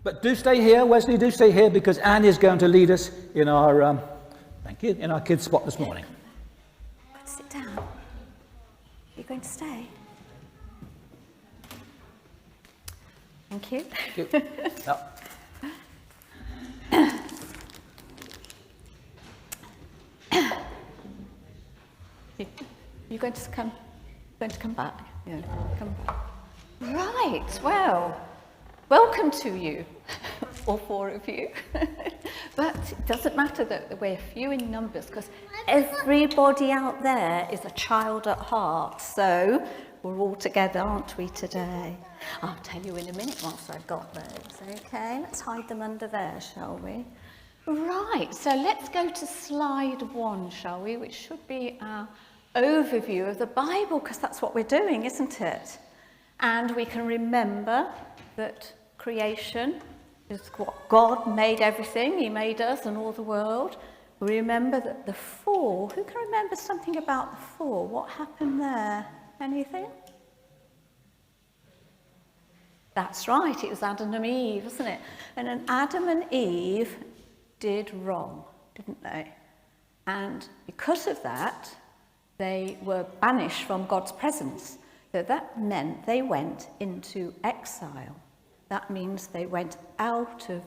But do stay here, Wesley, do stay here, because Anne is going to lead us in our, thank you, in our kids' spot this morning. Sit down. You're going to stay? Thank you. Thank you. Yep. You're going to come back? Yeah, come back. Right, well, welcome to you, all four of you. But it doesn't matter that we're few in numbers, because everybody out there is a child at heart. So we're all together, aren't we, today? I'll tell you in a minute once I've got those. Okay, let's hide them under there, shall we? Right, so let's go to slide 1, shall we, which should be our overview of the Bible, because that's what we're doing, isn't it? And we can remember that creation is what God made everything. He made us and all the world. We remember that the fall, who can remember something about the fall? What happened there? Anything? That's right, it was Adam and Eve, wasn't it? And then Adam and Eve did wrong, didn't they? And because of that, they were banished from God's presence. So that meant they went into exile. That means they went out of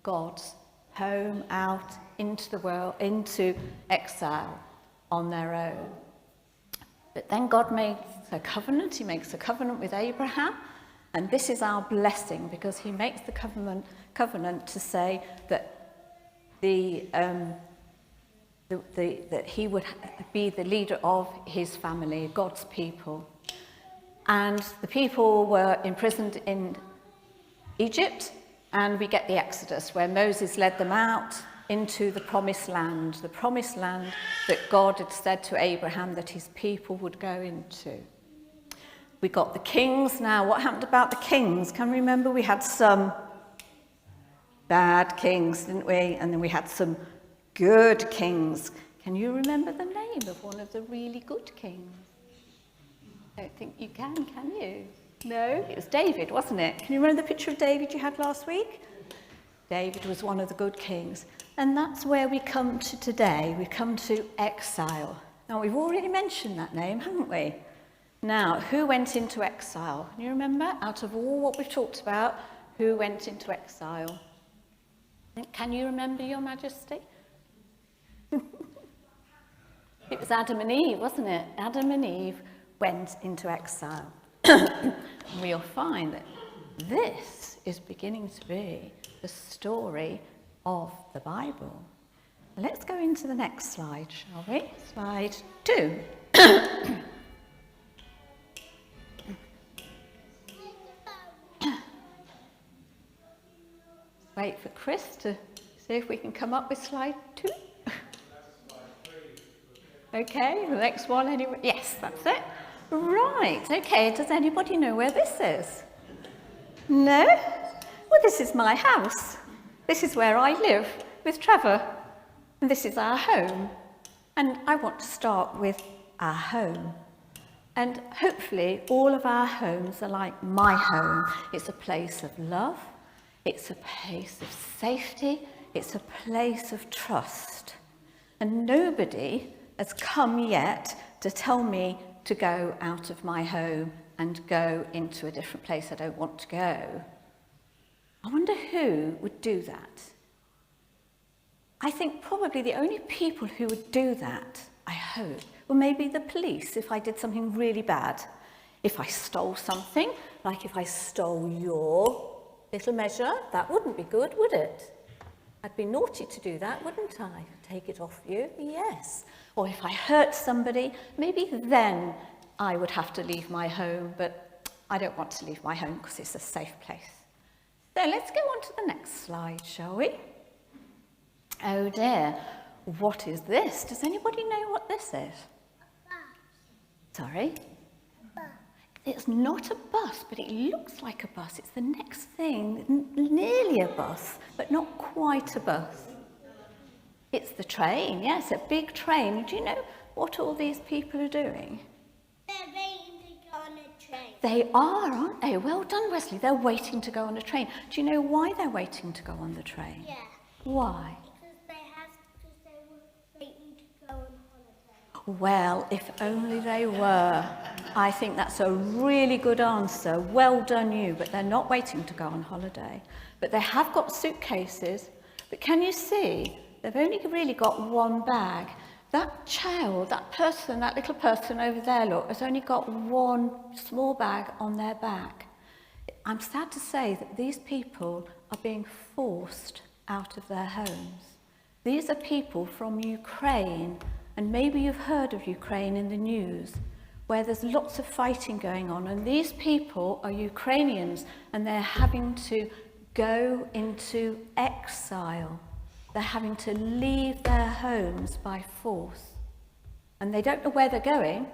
God's home, out into the world, into exile on their own. But then God makes a covenant. He makes a covenant with Abraham. And this is our blessing, because he makes the covenant to say that that he would be the leader of his family, God's people. And the people were imprisoned in Egypt, and we get the Exodus, where Moses led them out into the promised land that God had said to Abraham that his people would go into. We got the kings. Now, what happened about the kings? Can you remember? We had some bad kings, didn't we? And then we had some good kings. Can you remember the name of one of the really good kings? I don't think you can you? No? It was David, wasn't it? Can you remember the picture of David you had last week? David was one of the good kings. And that's where we come to today. We come to exile. Now, we've already mentioned that name, haven't we? Now, who went into exile? Can you remember? Out of all what we've talked about, who went into exile? Can you remember, Your Majesty? It was Adam and Eve, wasn't it? Adam and Eve went into exile. And we'll find that this is beginning to be the story of the Bible. Let's go into the next slide, shall we? Slide 2. Wait for Chris to see if we can come up with slide 2. Okay, the next one anyway. Yes, that's it. Right, okay, does anybody know where this is? No? Well, this is my house. This is where I live with Trevor. And this is our home. And I want to start with our home. And hopefully all of our homes are like my home. It's a place of love. It's a place of safety. It's a place of trust. And nobody has come yet to tell me to go out of my home and go into a different place I don't want to go. I wonder who would do that. I think probably the only people who would do that, I hope, were maybe the police if I did something really bad. If I stole something, like if I stole your little measure, that wouldn't be good, would it? I'd be naughty to do that, wouldn't I? Take it off you, yes. Or if I hurt somebody, maybe then I would have to leave my home, but I don't want to leave my home because it's a safe place. So let's go on to the next slide, shall we? Oh dear, what is this? Does anybody know what this is? Sorry? It's not a bus, but it looks like a bus. It's the next thing, nearly a bus, but not quite a bus. It's the train, yes, a big train. Do you know what all these people are doing? They're waiting to go on a train. They are, aren't they? Well done, Wesley. They're waiting to go on a train. Do you know why they're waiting to go on the train? Yeah. Why? Because they were waiting to go on holiday. Well, if only they were. I think that's a really good answer. Well done you, but they're not waiting to go on holiday. But they have got suitcases. But can you see? They've only really got one bag. That child, that person, that little person over there, look, has only got one small bag on their back. I'm sad to say that these people are being forced out of their homes. These are people from Ukraine, and maybe you've heard of Ukraine in the news, where there's lots of fighting going on, and these people are Ukrainians, and they're having to go into exile. They're having to leave their homes by force. And they don't know where they're going.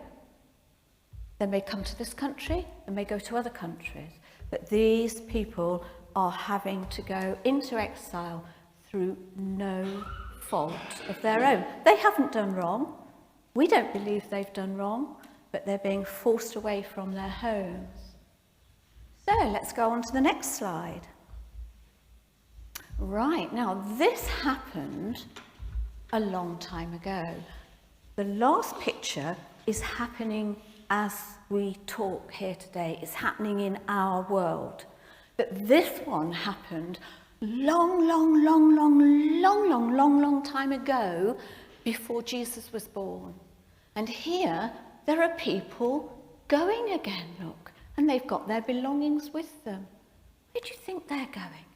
They may come to this country, they may go to other countries. But these people are having to go into exile through no fault of their own. They haven't done wrong. We don't believe they've done wrong, but they're being forced away from their homes. So let's go on to the next slide. Right, now this happened a long time ago. The last picture is happening as we talk here today. It's happening in our world. But this one happened long time ago, before Jesus was born. And here there are people going again, look, and they've got their belongings with them. Where do you think they're going?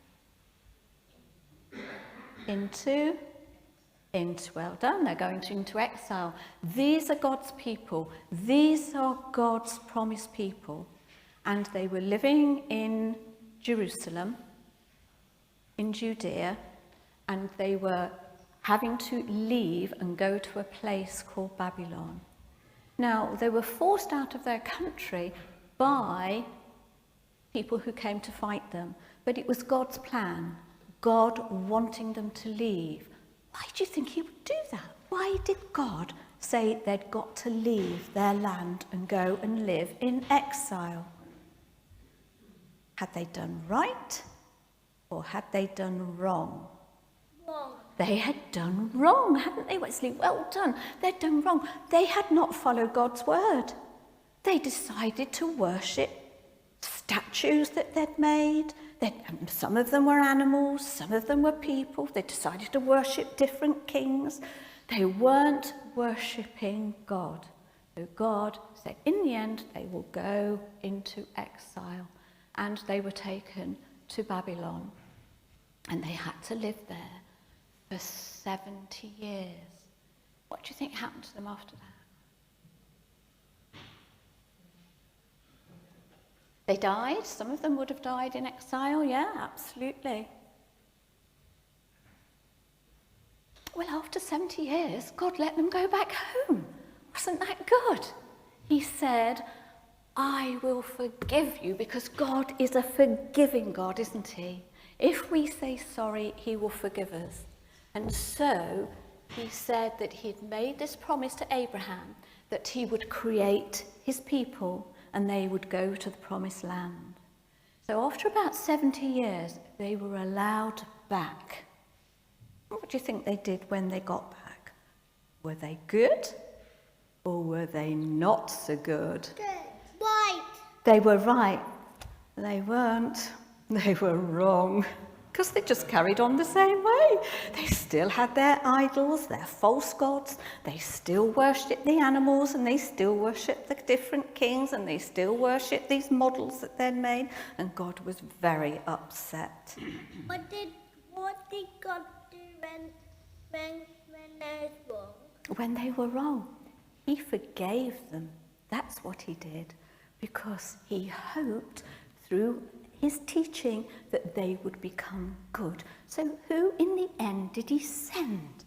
Into, well done, they're going into exile. These are God's people. These are God's promised people. And they were living in Jerusalem, in Judea, and they were having to leave and go to a place called Babylon. Now, they were forced out of their country by people who came to fight them, but it was God's plan. God wanting them to leave. Why do you think he would do that? Why did God say they'd got to leave their land and go and live in exile? Had they done right or had they done wrong? Wrong. They had done wrong, hadn't they, Wesley? Well done. They'd done wrong. They had not followed God's word. They decided to worship statues that they'd made. Some of them were animals, some of them were people. They decided to worship different kings. They weren't worshipping God. So God said, in the end, they will go into exile. And they were taken to Babylon. And they had to live there for 70 years. What do you think happened to them after that? They died. Some of them would have died in exile. Yeah, absolutely. Well, after 70 years, God let them go back home. Wasn't that good? He said, I will forgive you, because God is a forgiving God, isn't he? If we say sorry, he will forgive us. And so he said that he had made this promise to Abraham that he would create his people and they would go to the promised land. So after about 70 years, they were allowed back. What do you think they did when they got back? Were they good or were they not so good? Good. Right. They were right. They weren't. They were wrong. Because they just carried on the same way. They still had their idols, their false gods. They still worshipped the animals, and they still worshipped the different kings, and they still worshipped these models that they'd made. And God was very upset. What did God do when they was wrong? When they were wrong, he forgave them. That's what he did. Because he hoped through his teaching that they would become good. So who in the end did he send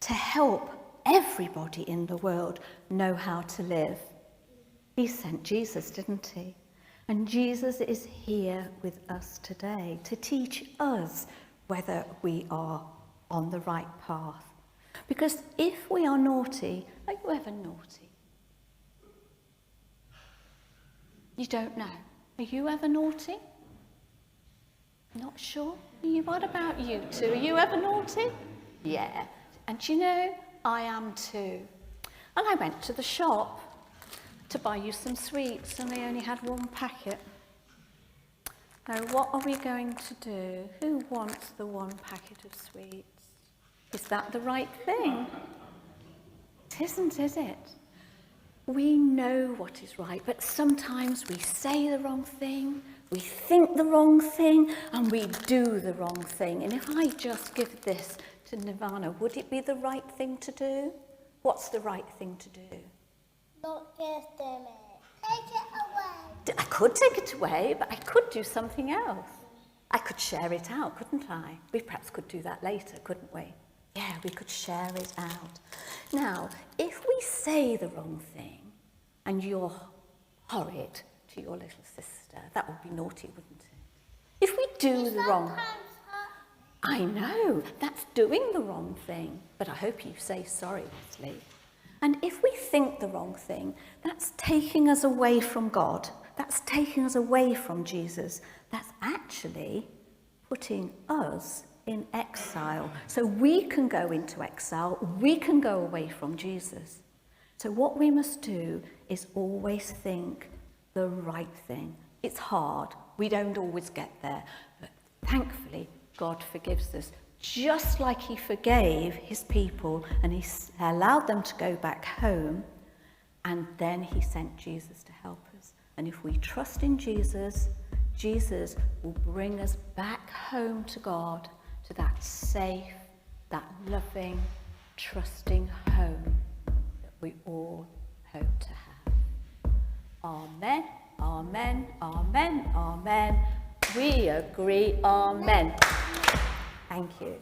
to help everybody in the world know how to live? He sent Jesus, didn't he? And Jesus is here with us today to teach us whether we are on the right path. Because if we are naughty, are you ever naughty? You don't know. Are you ever naughty? Not sure? What about you two? Are you ever naughty? Yeah. And you know, I am too. And I went to the shop to buy you some sweets and they only had one packet. Now, what are we going to do? Who wants the one packet of sweets? Is that the right thing? It isn't, is it? We know what is right, but sometimes we say the wrong thing, we think the wrong thing, and we do the wrong thing. And if I just give this to Nirvana, would it be the right thing to do? What's the right thing to do? Not give them it. Take it away. I could take it away, but I could do something else. I could share it out, couldn't I? We perhaps could do that later, couldn't we? Yeah, we could share it out. Now, if we say the wrong thing and you're horrid to your little sister, that would be naughty, wouldn't it? If we do the wrong... I know, that's doing the wrong thing, but I hope you say sorry, Wesley. And if we think the wrong thing, that's taking us away from God. That's taking us away from Jesus. That's actually putting us in exile. So we can go into exile. We can go away from Jesus. So what we must do is always think the right thing. It's hard. We don't always get there. But thankfully, God forgives us, just like he forgave his people and he allowed them to go back home, and then he sent Jesus to help us. And if we trust in Jesus, Jesus will bring us back home to God, to that safe, that loving, trusting home that we all hope to have. Amen, amen, amen, amen. We agree, amen. Thank you.